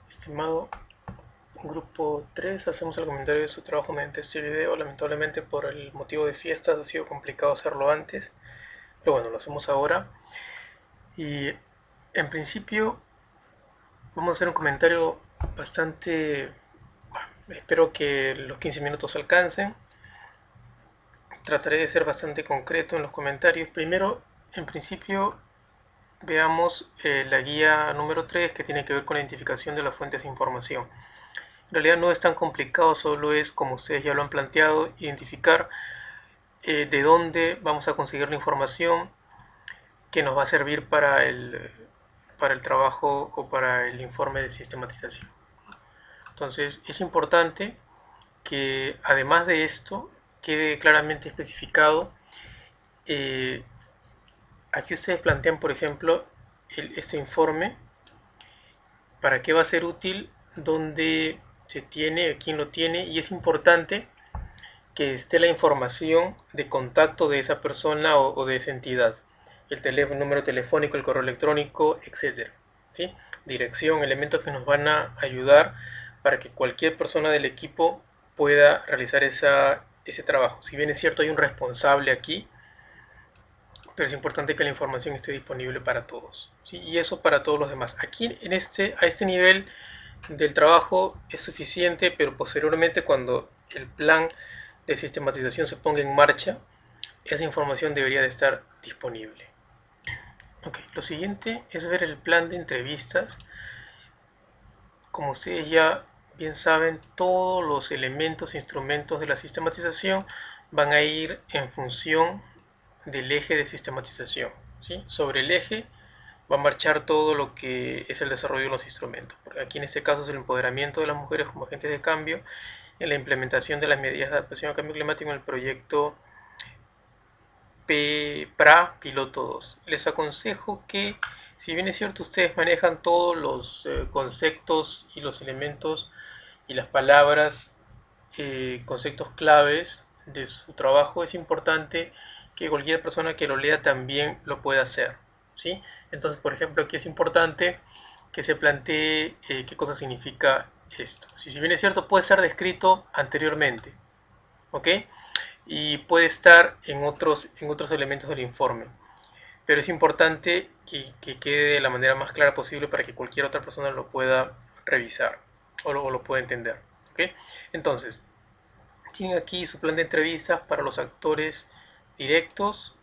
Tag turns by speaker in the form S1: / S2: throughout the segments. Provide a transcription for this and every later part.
S1: Estimado grupo 3, hacemos el comentario de su trabajo mediante este video. Lamentablemente por el motivo de fiestas ha sido complicado hacerlo antes, pero bueno, lo hacemos ahora. Y en principio vamos a hacer un comentario bastante... Espero que los 15 minutos alcancen. Trataré de ser bastante concreto en los comentarios. Primero, en principio, veamos la guía número 3, que tiene que ver con la identificación de las fuentes de información. En realidad no es tan complicado, solo es, como ustedes ya lo han planteado, identificar de dónde vamos a conseguir la información que nos va a servir para el trabajo o para el informe de sistematización. Entonces es importante que además de esto quede claramente especificado. Aquí ustedes plantean, por ejemplo, este informe, para qué va a ser útil, dónde se tiene, quién lo tiene, y es importante que esté la información de contacto de esa persona o de esa entidad, el teléfono, número telefónico, el correo electrónico, etcétera, ¿sí? Dirección, elementos que nos van a ayudar para que cualquier persona del equipo pueda realizar ese trabajo. Si bien es cierto, hay un responsable aquí, pero es importante que la información esté disponible para todos, ¿sí? Y eso para todos los demás. Aquí a este nivel del trabajo es suficiente, pero posteriormente, cuando el plan de sistematización se ponga en marcha, esa información debería de estar disponible. Okay. Lo siguiente es ver el plan de entrevistas. Como ustedes ya bien saben, todos los elementos e instrumentos de la sistematización van a ir en función del eje de sistematización, ¿sí? Sobre el eje va a marchar todo lo que es el desarrollo de los instrumentos. Porque aquí en este caso es el empoderamiento de las mujeres como agentes de cambio, en la implementación de las medidas de adaptación al cambio climático en el proyecto PRA Piloto 2. Les aconsejo que, si bien es cierto, ustedes manejan todos los conceptos y los elementos y las palabras, conceptos claves de su trabajo, es importante que cualquier persona que lo lea también lo pueda hacer, ¿sí? Entonces, por ejemplo, aquí es importante que se plantee qué cosa significa esto. Si bien es cierto, puede ser descrito anteriormente, ¿ok? Y puede estar en otros elementos del informe, pero es importante que quede de la manera más clara posible para que cualquier otra persona lo pueda revisar o lo pueda entender, ¿ok? Entonces, tienen aquí su plan de entrevistas para los actores directos,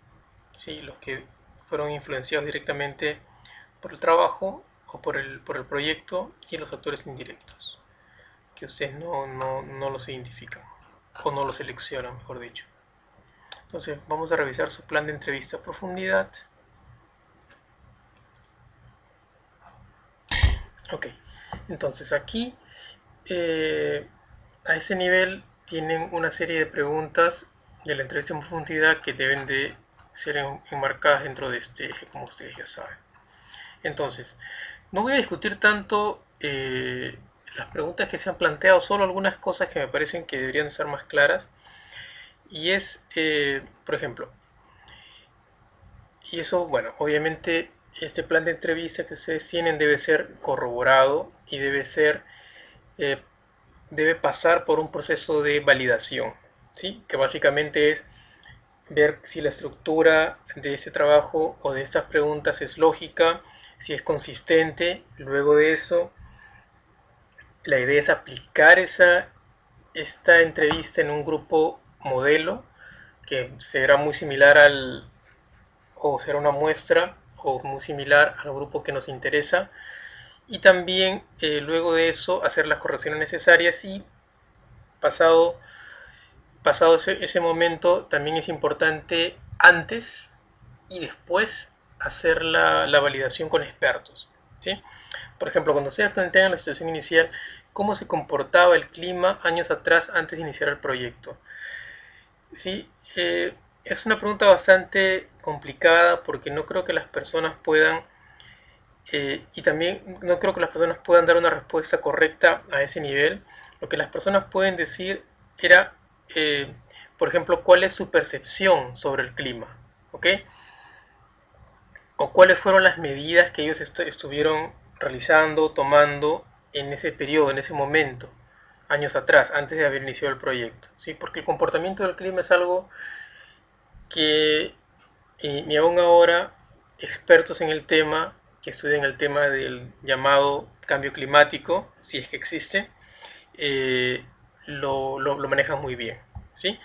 S1: ¿sí? Los que fueron influenciados directamente por el trabajo o por el proyecto, y los actores indirectos, que ustedes no los identifican o no los seleccionan, mejor dicho. Entonces vamos a revisar su plan de entrevista a profundidad. Ok, entonces aquí a ese nivel tienen una serie de preguntas de la entrevista en profundidad que deben de ser enmarcadas dentro de este eje, como ustedes ya saben. Entonces, no voy a discutir tanto las preguntas que se han planteado, solo algunas cosas que me parecen que deberían ser más claras. Y es, por ejemplo, y eso, bueno, obviamente este plan de entrevista que ustedes tienen debe ser corroborado y eh, debe pasar por un proceso de validación, ¿sí? Que básicamente es ver si la estructura de ese trabajo o de estas preguntas es lógica, si es consistente. Luego de eso, la idea es aplicar esta entrevista en un grupo modelo que será muy similar o será una muestra o muy similar al grupo que nos interesa, y también luego de eso hacer las correcciones necesarias, y pasado, pasado ese momento también es importante antes y después hacer la validación con expertos, ¿sí? Por ejemplo, cuando ustedes plantean la situación inicial, cómo se comportaba el clima años atrás antes de iniciar el proyecto. Sí, es una pregunta bastante complicada porque no creo que las personas puedan, y también no creo que las personas puedan dar una respuesta correcta a ese nivel. Lo que las personas pueden decir era, por ejemplo, cuál es su percepción sobre el clima, ¿ok? O cuáles fueron las medidas que ellos estuvieron realizando, tomando en ese periodo, en ese momento, años atrás, antes de haber iniciado el proyecto, ¿sí? Porque el comportamiento del clima es algo que ni aún ahora expertos en el tema, que estudian el tema del llamado cambio climático, si es que existe, lo manejan muy bien, ¿sí?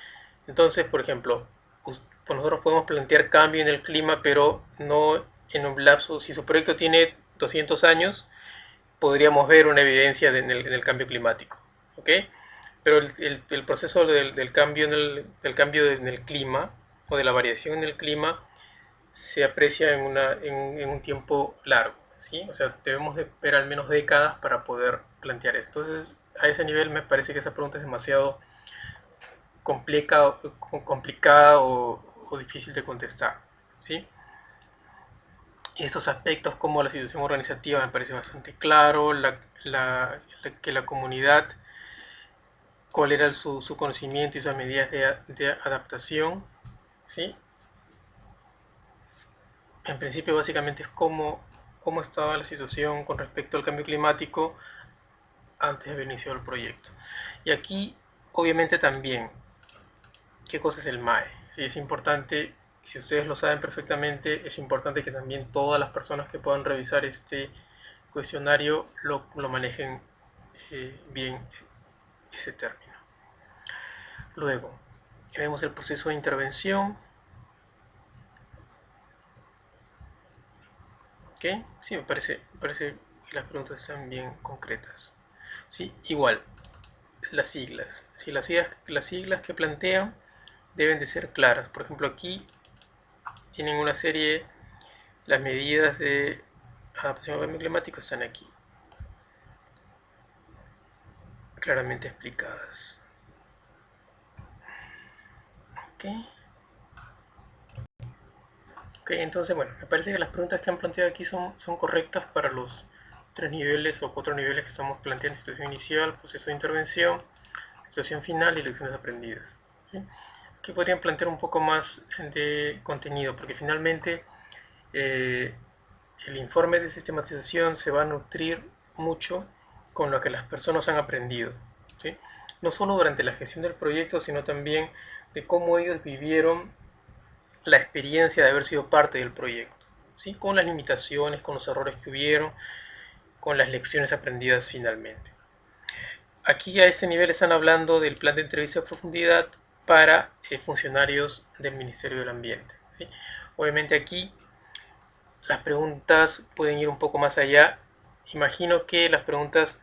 S1: Entonces, por ejemplo, pues nosotros podemos plantear cambio en el clima, pero no en un lapso, si su proyecto tiene 200 años, podríamos ver una evidencia en el cambio climático, ¿ok? Pero el proceso del cambio del cambio en el clima o de la variación en el clima se aprecia en un tiempo largo, ¿sí? O sea, debemos de ver al menos décadas para poder plantear esto. Entonces, a ese nivel me parece que esa pregunta es demasiado complicada o difícil de contestar, ¿sí? Y estos aspectos como la situación organizativa me parece bastante claro, que la comunidad, cuál era su conocimiento y sus medidas de adaptación, ¿sí? En principio básicamente es cómo estaba la situación con respecto al cambio climático antes de haber iniciado el proyecto. Y aquí obviamente también, ¿qué cosa es el MAE? Sí, es importante, si ustedes lo saben perfectamente, es importante que también todas las personas que puedan revisar este cuestionario lo manejen bien ese término. Luego, vemos el proceso de intervención. ¿Ok? Sí, me parece que las preguntas están bien concretas. Sí, igual, las siglas. Si las siglas que plantean deben de ser claras. Por ejemplo, aquí tienen una serie, las medidas de adaptación al cambio climático están aquí, claramente explicadas. ¿Ok? Ok, entonces, bueno, me parece que las preguntas que han planteado aquí son correctas para los 3 niveles o 4 niveles que estamos planteando: situación inicial, proceso de intervención, situación final y lecciones aprendidas. ¿Sí? Aquí podrían plantear un poco más de contenido, porque finalmente eh, el informe de sistematización se va a nutrir mucho con lo que las personas han aprendido, ¿sí? No solo durante la gestión del proyecto, sino también de cómo ellos vivieron la experiencia de haber sido parte del proyecto, ¿sí? Con las limitaciones, con los errores que hubieron, con las lecciones aprendidas finalmente. Aquí a este nivel están hablando del plan de entrevista de profundidad para funcionarios del Ministerio del Ambiente, ¿sí? Obviamente aquí las preguntas pueden ir un poco más allá. Imagino que las preguntas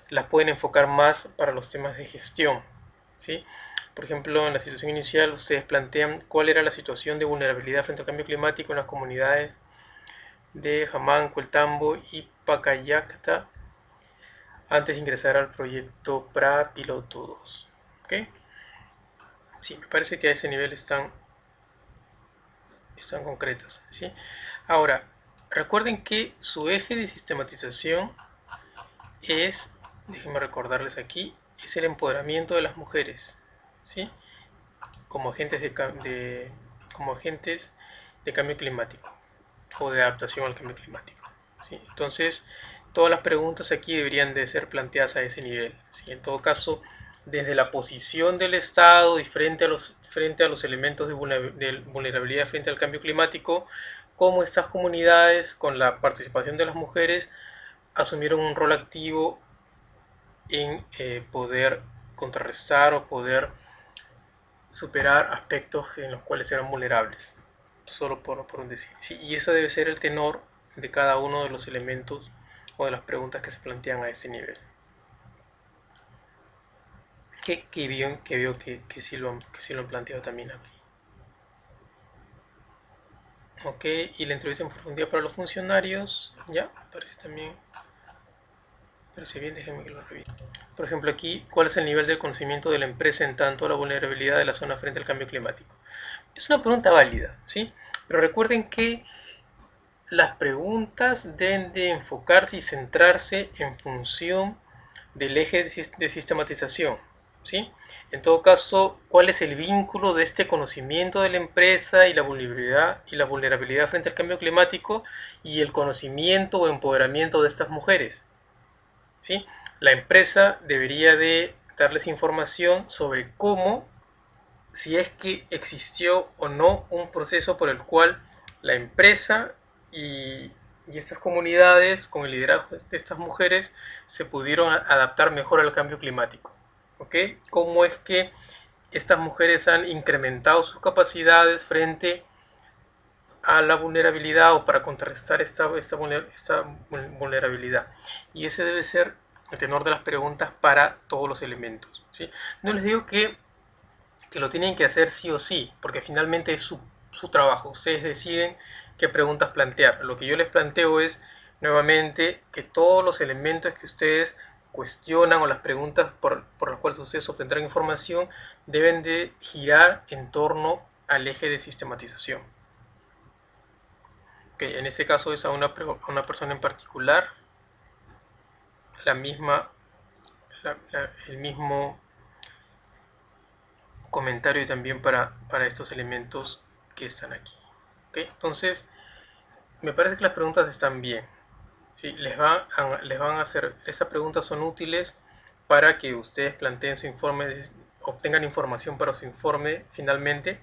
S1: las pueden enfocar más para los temas de gestión, ¿sí? Por ejemplo, en la situación inicial ustedes plantean cuál era la situación de vulnerabilidad frente al cambio climático en las comunidades de Jamanco, El Tambo y Pacayacta antes de ingresar al proyecto PRA Piloto 2. ¿Okay? Sí, me parece que a ese nivel están concretas, ¿sí? Ahora, recuerden que su eje de sistematización es, déjenme recordarles aquí, es el empoderamiento de las mujeres, ¿sí? Como agentes como agentes de cambio climático o de adaptación al cambio climático, ¿sí? Entonces, todas las preguntas aquí deberían de ser planteadas a ese nivel, ¿sí? En todo caso, desde la posición del Estado y frente a los elementos de vulnerabilidad frente al cambio climático, cómo estas comunidades, con la participación de las mujeres, asumieron un rol activo en poder contrarrestar o poder superar aspectos en los cuales eran vulnerables, solo por un decir. Sí, y ese debe ser el tenor de cada uno de los elementos o de las preguntas que se plantean a este nivel. Que bien, que veo que sí lo han planteado también aquí. Ok, y la entrevista en profundidad para los funcionarios, ya, parece también, parece bien, déjenme que lo revise. Por ejemplo, aquí, ¿cuál es el nivel de conocimiento de la empresa en tanto a la vulnerabilidad de la zona frente al cambio climático? Es una pregunta válida, ¿sí? Pero recuerden que las preguntas deben de enfocarse y centrarse en función del eje de sistematización, ¿sí? En todo caso, ¿cuál es el vínculo de este conocimiento de la empresa y la vulnerabilidad frente al cambio climático y el conocimiento o empoderamiento de estas mujeres? ¿sí? La empresa debería de darles información sobre cómo, si es que existió o no un proceso por el cual la empresa y estas comunidades, con el liderazgo de estas mujeres, se pudieron adaptar mejor al cambio climático. ¿Ok? ¿Cómo es que estas mujeres han incrementado sus capacidades frente a la vulnerabilidad o para contrarrestar esta vulnerabilidad? Y ese debe ser el tenor de las preguntas para todos los elementos, ¿sí? No les digo que lo tienen que hacer sí o sí, porque finalmente es su trabajo. Ustedes deciden qué preguntas plantear. Lo que yo les planteo es, nuevamente, que todos los elementos que ustedes cuestionan o las preguntas por las cuales ustedes obtendrán información deben de girar en torno al eje de sistematización. Okay, en este caso es a una persona en particular, el mismo comentario también para estos elementos que están aquí. ¿Okay? Entonces, me parece que las preguntas están bien. ¿Sí? Les van a hacer, estas preguntas son útiles para que ustedes planteen su informe, obtengan información para su informe finalmente,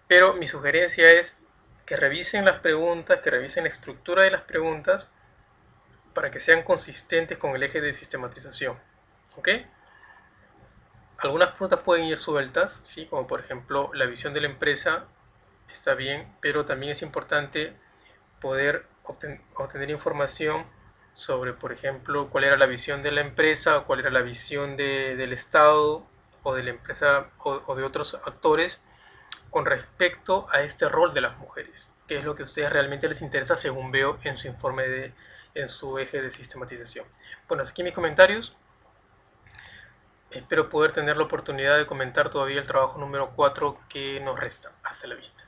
S1: pero mi sugerencia es que revisen las preguntas, que revisen la estructura de las preguntas para que sean consistentes con el eje de sistematización. ¿Ok? Algunas preguntas pueden ir sueltas, ¿sí? Como por ejemplo la visión de la empresa está bien, pero también es importante poder obtener información sobre, por ejemplo, cuál era la visión de la empresa, o cuál era la visión del Estado o de la empresa o de otros actores con respecto a este rol de las mujeres, que es lo que a ustedes realmente les interesa según veo en su informe en su eje de sistematización. Bueno, hasta aquí mis comentarios. Espero poder tener la oportunidad de comentar todavía el trabajo número 4 que nos resta. Hasta la vista.